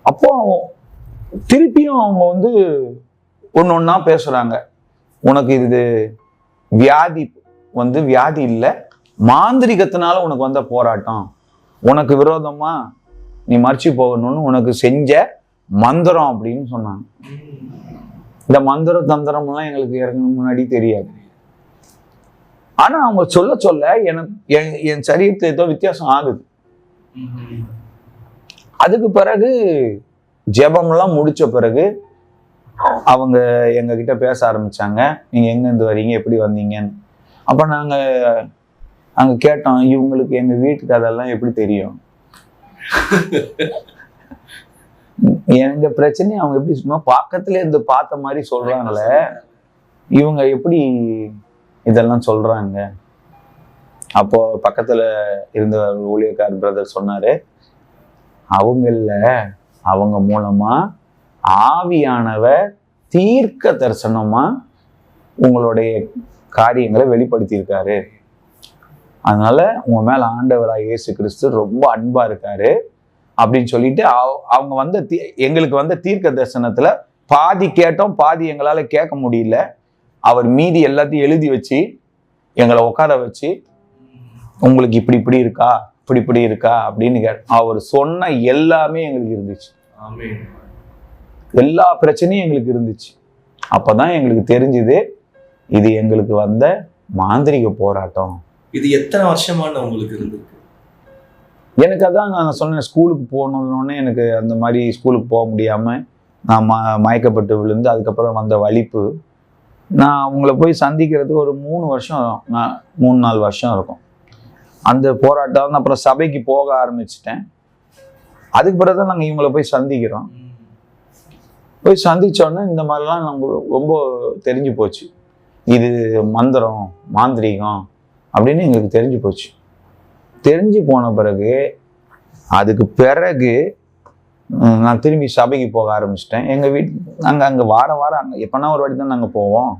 அப்போ திருப்பியும் அவங்க வந்து ஒன்று ஒன்றா பேசுறாங்க. உனக்கு இது வியாதி வியாதி இல்லை, மாந்திரிகத்தினால உனக்கு வந்த போராட்டம், உனக்கு விரோதமா நீ மறிச்சு போகணும்னு உனக்கு செஞ்ச மந்திரம் அப்படின்னு சொன்னாங்க. இந்த மந்திர தந்திரம்லாம் எங்களுக்கு இறங்க முன்னாடி தெரியாது. ஆனா அவங்க சொல்ல சொல்ல எனக்கு என் சரீரத்துல ஏதோ வித்தியாசம் ஆகுது. அதுக்கு பிறகு ஜெபம்லாம் முடிச்ச பிறகு அவங்க எங்க கிட்ட பேச ஆரம்பிச்சாங்க. நீங்க எங்க இருந்து வரீங்க, எப்படி வந்தீங்கன்னு. அப்ப நாங்க அங்க கேட்டோம், இவங்களுக்கு எங்க வீட்டுக்கு அதெல்லாம் எப்படி தெரியும், எங்க பிரச்சனையை அவங்க எப்படி சும்மா பக்கத்துல இருந்து பார்த்த மாதிரி சொல்றாங்களே, இவங்க எப்படி இதெல்லாம் சொல்றாங்க. அப்போ பக்கத்துல இருந்த ஊழியக்கார் பிரதர் சொன்னாரு, அவங்க மூலமா ஆவியானவர் தீர்க்க தரிசனமா உங்களுடைய காரியங்களை வெளிப்படுத்தி இருக்காரு. அதனால உங்க மேல ஆண்டவராய் இயேசு கிறிஸ்து ரொம்ப அன்பா இருக்காரு அப்படின்னு சொல்லிட்டு அவங்க எங்களுக்கு வந்த தீர்க்க தரிசனத்துல பாதி கேட்டோம், பாதி எங்களால கேட்க முடியல. அவர் மீதி எல்லாத்தையும் எழுதி வச்சு எங்களை உட்கார வச்சு, உங்களுக்கு இப்படி இப்படி இருக்கா, இப்படி இப்படி இருக்கா அப்படின்னு அவர் சொன்ன எல்லாமே எங்களுக்கு இருந்துச்சு. எல்லா பிரச்சனையும் எங்களுக்கு இருந்துச்சு. அப்பதான் எங்களுக்கு தெரிஞ்சுது இது எங்களுக்கு வந்த மாந்திரிக போராட்டம். இது எத்தனை வருஷமான உங்களுக்கு இருந்திருக்கு? எனக்கு அதான் நான் சொன்னேன், ஸ்கூலுக்கு போகணுன்னே எனக்கு அந்த மாதிரி ஸ்கூலுக்கு போக முடியாம நான் மயக்கப்பட்டு விழுந்து அதுக்கப்புறம் வந்த வலிப்பு. நான் அவங்கள போய் சந்திக்கிறதுக்கு ஒரு 3-4 வருஷம் இருக்கும். அந்த போராட்டம் அப்புறம் சபைக்கு போக ஆரம்பிச்சிட்டேன். அதுக்கு பிறகுதான் நாங்கள் இவங்களை போய் சந்திக்கிறோம். போய் சந்திச்சோன்னே இந்த மாதிரிலாம் நமக்கு ரொம்ப தெரிஞ்சு போச்சு. இது மந்திரம், மாந்திரீகம் அப்படின்னு எங்களுக்கு தெரிஞ்சு போச்சு. தெரிஞ்சு போன பிறகு அதுக்கு பிறகு நான் திரும்பி சபைக்கு போக ஆரம்பிச்சிட்டேன். எங்கள் நாங்கள் அங்கே வாரம் அங்கே எப்போனா ஒரு வாட்டி தான் நாங்கள் போவோம்.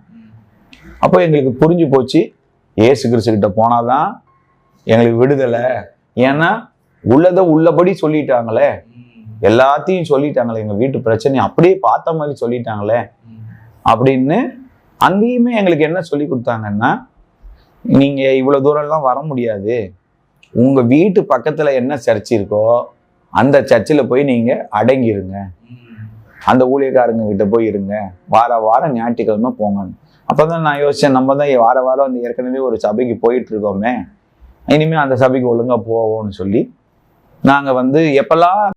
அப்போ எங்களுக்கு புரிஞ்சு போச்சு, இயேசு கிறிஸ்துக்கிட்ட போனாதான் எங்களுக்கு விடுதலை. ஏன்னா உள்ளதை உள்ளபடி சொல்லிட்டாங்களே, எல்லாத்தையும் சொல்லிட்டாங்களே, எங்கள் வீட்டு பிரச்சனை அப்படியே பார்த்த மாதிரி சொல்லிட்டாங்களே அப்படின்னு. அங்கேயுமே எங்களுக்கு என்ன சொல்லி கொடுத்தாங்கன்னா, நீங்கள் இவ்வளோ தூரம்லாம் வர முடியாது, உங்கள் வீட்டு பக்கத்தில் என்ன சர்ச் இருக்கோ அந்த சர்ச்சில் போய் நீங்கள் அடங்கிருங்க, அந்த ஊழியக்காரங்க கிட்ட போய் இருங்க, வாரம் ஞாயிற்றுக்கிழமை போங்கன்னு. அப்போ தான் நான் யோசித்தேன், நம்ம தான் வாரம் ஏற்கனவே ஒரு சபைக்கு போயிட்டு இருக்கோமே, இனிமேல் அந்த சபைக்கு ஒழுங்காக போவோம்னு சொல்லி நாங்கள் எப்பெல்லாம்